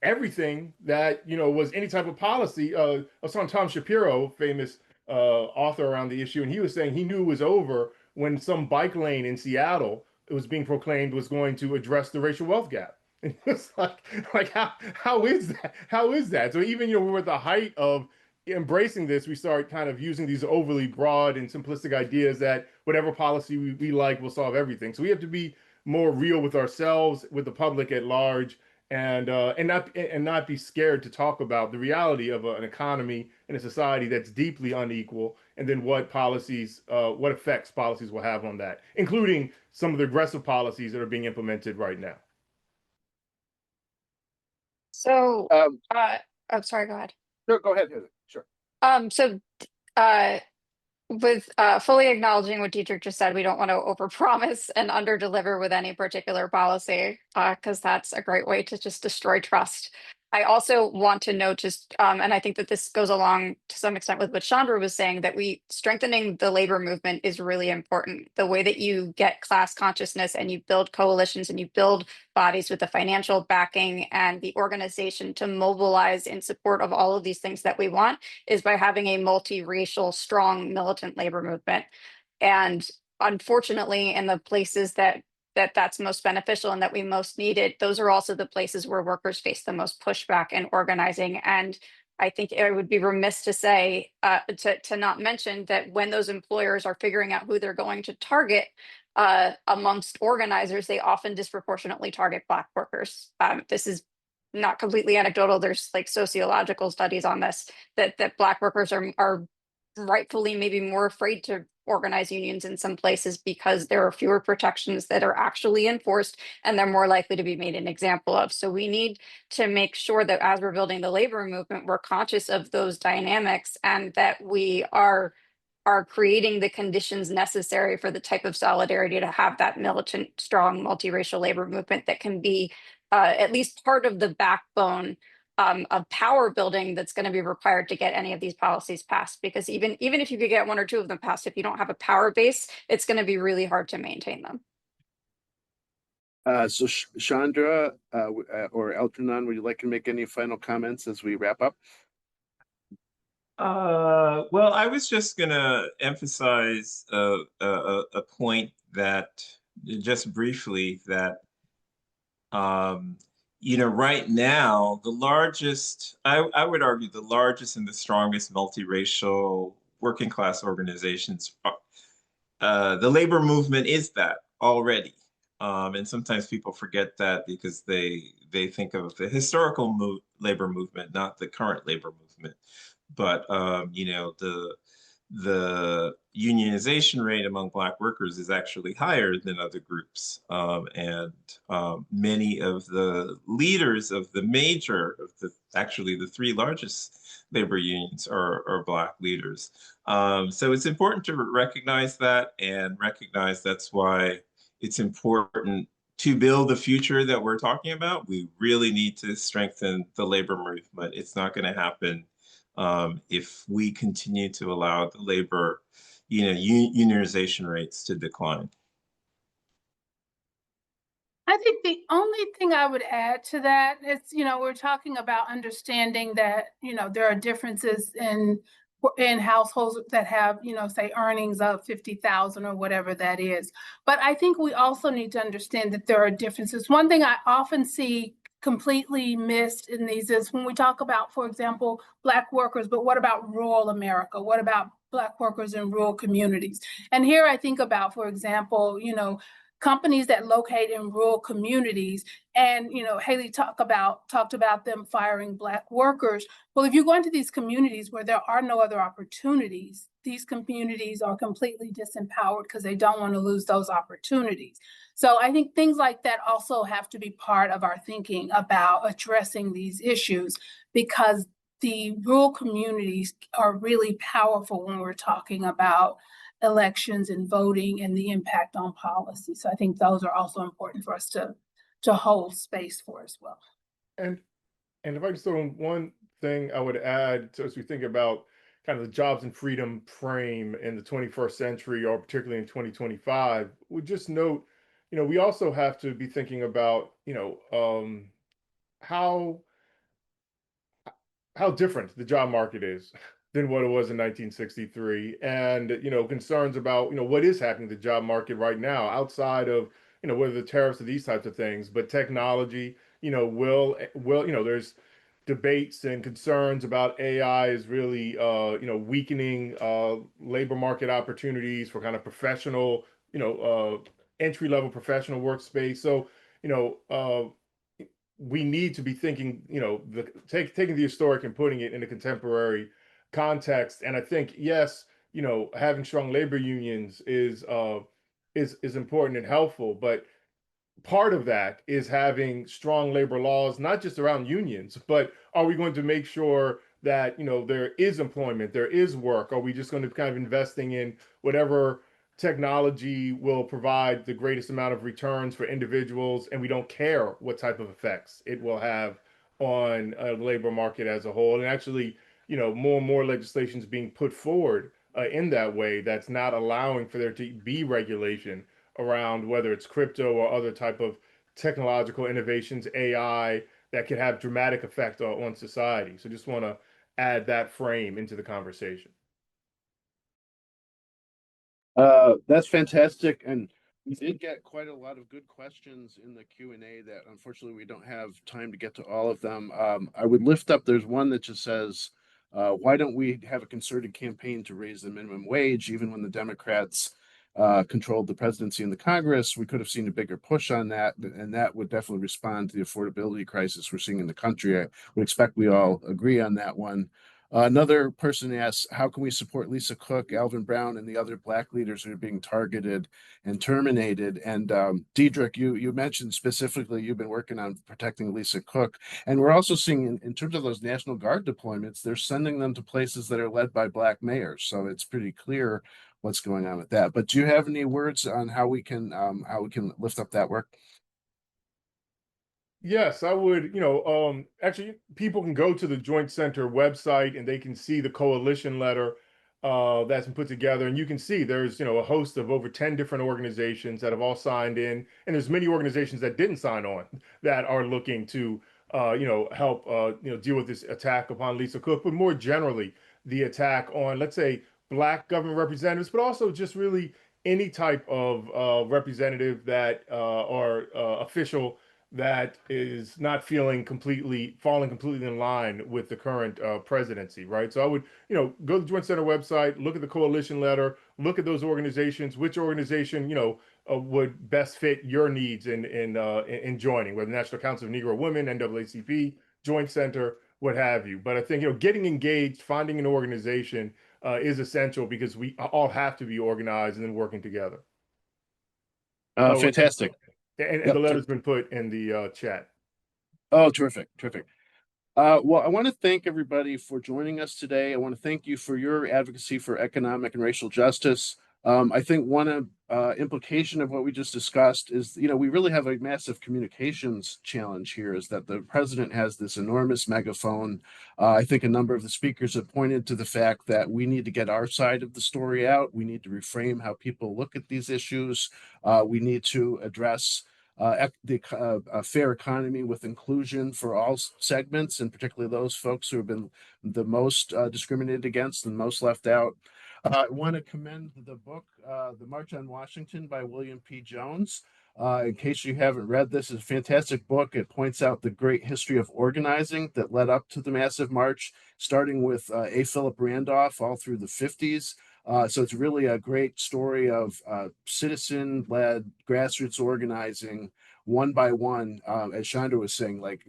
everything that was any type of policy. I was on Tom Shapiro, famous author around the issue, and he was saying he knew it was over when some bike lane in Seattle, it was being proclaimed, was going to address the racial wealth gap. And it's like how is that? How is that? So even we're at the height of embracing this, we start kind of using these overly broad and simplistic ideas that whatever policy we like will solve everything. So we have to be more real with ourselves, with the public at large, and not be scared to talk about the reality of an economy and a society that's deeply unequal, and then what effects policies will have on that, including some of the aggressive policies that are being implemented right now. So, I'm sorry, go ahead. No, go ahead, Heather. Sure. So, with fully acknowledging what Dietrich just said, we don't want to overpromise and underdeliver with any particular policy, because that's a great way to just destroy trust. I also want to note and I think that this goes along to some extent with what Chandra was saying, that strengthening the labor movement is really important. The way that you get class consciousness and you build coalitions and you build bodies with the financial backing and the organization to mobilize in support of all of these things that we want is by having a multiracial, strong, militant labor movement. And unfortunately, in the places that's most beneficial and that we most need it, those are also the places where workers face the most pushback and organizing. And I think it would be remiss to say, to not mention that when those employers are figuring out who they're going to target amongst organizers, they often disproportionately target Black workers. This is not completely anecdotal. There's sociological studies on this, that Black workers are rightfully maybe more afraid to organize unions in some places because there are fewer protections that are actually enforced, and they're more likely to be made an example of. So we need to make sure that as we're building the labor movement, we're conscious of those dynamics, and that we are creating the conditions necessary for the type of solidarity to have that militant, strong, multiracial labor movement that can be at least part of the backbone of power building that's going to be required to get any of these policies passed. Because even if you could get one or two of them passed, if you don't have a power base, it's going to be really hard to maintain them. So Chandra or Eltranon, would you like to make any final comments as we wrap up? Well, I was just gonna emphasize a point that just briefly that right now the largest, I would argue the largest and the strongest multiracial working class organizations, the labor movement is that already. And sometimes people forget that because they think of the historical labor movement, not the current labor movement. But the unionization rate among Black workers is actually higher than other groups, and many of the leaders of actually the three largest labor unions are Black leaders. So it's important to recognize that and recognize that's why it's important to build the future that we're talking about. We really need to strengthen the labor movement. It's not going to happen if we continue to allow the labor, unionization rates to decline. I think the only thing I would add to that is, we're talking about understanding that, there are differences in households that have, say earnings of 50,000 or whatever that is. But I think we also need to understand that there are differences. One thing I often see completely missed in these is when we talk about, for example, Black workers, but what about rural America? What about Black workers in rural communities? And here I think about, for example, companies that locate in rural communities. And, Haley talked about them firing Black workers. Well, if you go into these communities where there are no other opportunities, these communities are completely disempowered because they don't want to lose those opportunities. So I think things like that also have to be part of our thinking about addressing these issues, because the rural communities are really powerful when we're talking about elections and voting and the impact on policy. So I think those are also important for us to hold space for as well. And if I could throw in one thing I would add to, as we think about kind of the jobs and freedom frame in the 21st century, or particularly in 2025, we just note, we also have to be thinking about, how different the job market is than what it was in 1963, and concerns about what is happening to the job market right now outside of whether the tariffs or these types of things, but technology will there's debates and concerns about AI is really weakening labor market opportunities for kind of professional entry level professional workspace. So we need to be thinking, taking the historic and putting it in a contemporary context. And I think, yes, having strong labor unions is important and helpful, but part of that is having strong labor laws, not just around unions, but are we going to make sure that there is employment, there is work? Are we just going to kind of investing in whatever technology will provide the greatest amount of returns for individuals, and we don't care what type of effects it will have on a labor market as a whole? And actually, more and more legislation is being put forward in that way that's not allowing for there to be regulation around whether it's crypto or other type of technological innovations, AI, that could have dramatic effect on society. So just want to add that frame into the conversation. That's fantastic. And we did get quite a lot of good questions in the Q&A that unfortunately we don't have time to get to all of them. I would lift up, there's one that just says, why don't we have a concerted campaign to raise the minimum wage? Even when the Democrats controlled the presidency and the Congress, we could have seen a bigger push on that, and that would definitely respond to the affordability crisis we're seeing in the country. I would expect we all agree on that one. Another person asks, how can we support Lisa Cook, Alvin Brown, and the other Black leaders who are being targeted and terminated? And Diedrich, you mentioned specifically you've been working on protecting Lisa Cook. And we're also seeing in terms of those National Guard deployments, they're sending them to places that are led by Black mayors. So it's pretty clear what's going on with that. But do you have any words on how we can lift up that work? Yes, I would, actually people can go to the Joint Center website and they can see the coalition letter that's been put together. And you can see there's, a host of over 10 different organizations that have all signed in. And there's many organizations that didn't sign on that are looking to, help, deal with this attack upon Lisa Cook, but more generally, the attack on, let's say, Black government representatives, but also just really any type of representative that or official that is not falling completely in line with the current presidency, right? So I would, go to the Joint Center website, look at the coalition letter, look at those organizations, which organization, would best fit your needs in joining, whether National Council of Negro Women, NAACP, Joint Center, what have you. But I think, getting engaged, finding an organization is essential because we all have to be organized and then working together. Oh, Fantastic. and Yep. the letter's been put in the chat. Oh, terrific, terrific. Well, I want to thank everybody for joining us today. I want to thank you for your advocacy for economic and racial justice. I think one implication of what we just discussed is, we really have a massive communications challenge here, is that the president has this enormous megaphone. I think a number of the speakers have pointed to the fact that we need to get our side of the story out. We need to reframe how people look at these issues. We need to address a fair economy with inclusion for all segments, and particularly those folks who have been the most discriminated against and most left out. I want to commend the book, The March on Washington by William P. Jones. In case you haven't read this, it's a fantastic book. It points out the great history of organizing that led up to the massive march, starting with A. Philip Randolph all through the 50s. So it's really a great story of citizen-led grassroots organizing, one by one, as Chandra was saying, like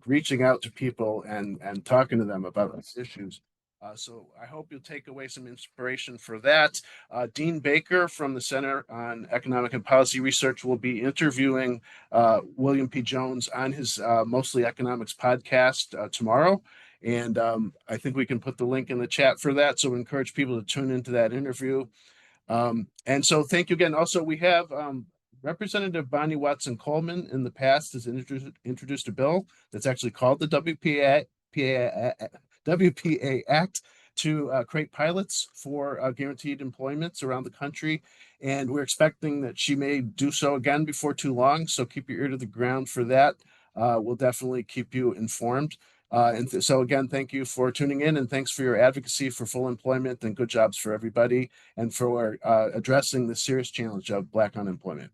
reaching out to people and talking to them about these issues. So I hope you'll take away some inspiration for that. Dean Baker from the Center on Economic and Policy Research will be interviewing William P. Jones on his Mostly Economics podcast tomorrow. And I think we can put the link in the chat for that. So we encourage people to tune into that interview. And so thank you again. Also, we have Representative Bonnie Watson Coleman in the past has introduced a bill that's actually called the WPA Act to create pilots for guaranteed employments around the country. And we're expecting that she may do so again before too long. So keep your ear to the ground for that. We'll definitely keep you informed. So again, thank you for tuning in, and thanks for your advocacy for full employment and good jobs for everybody, and for addressing the serious challenge of Black unemployment.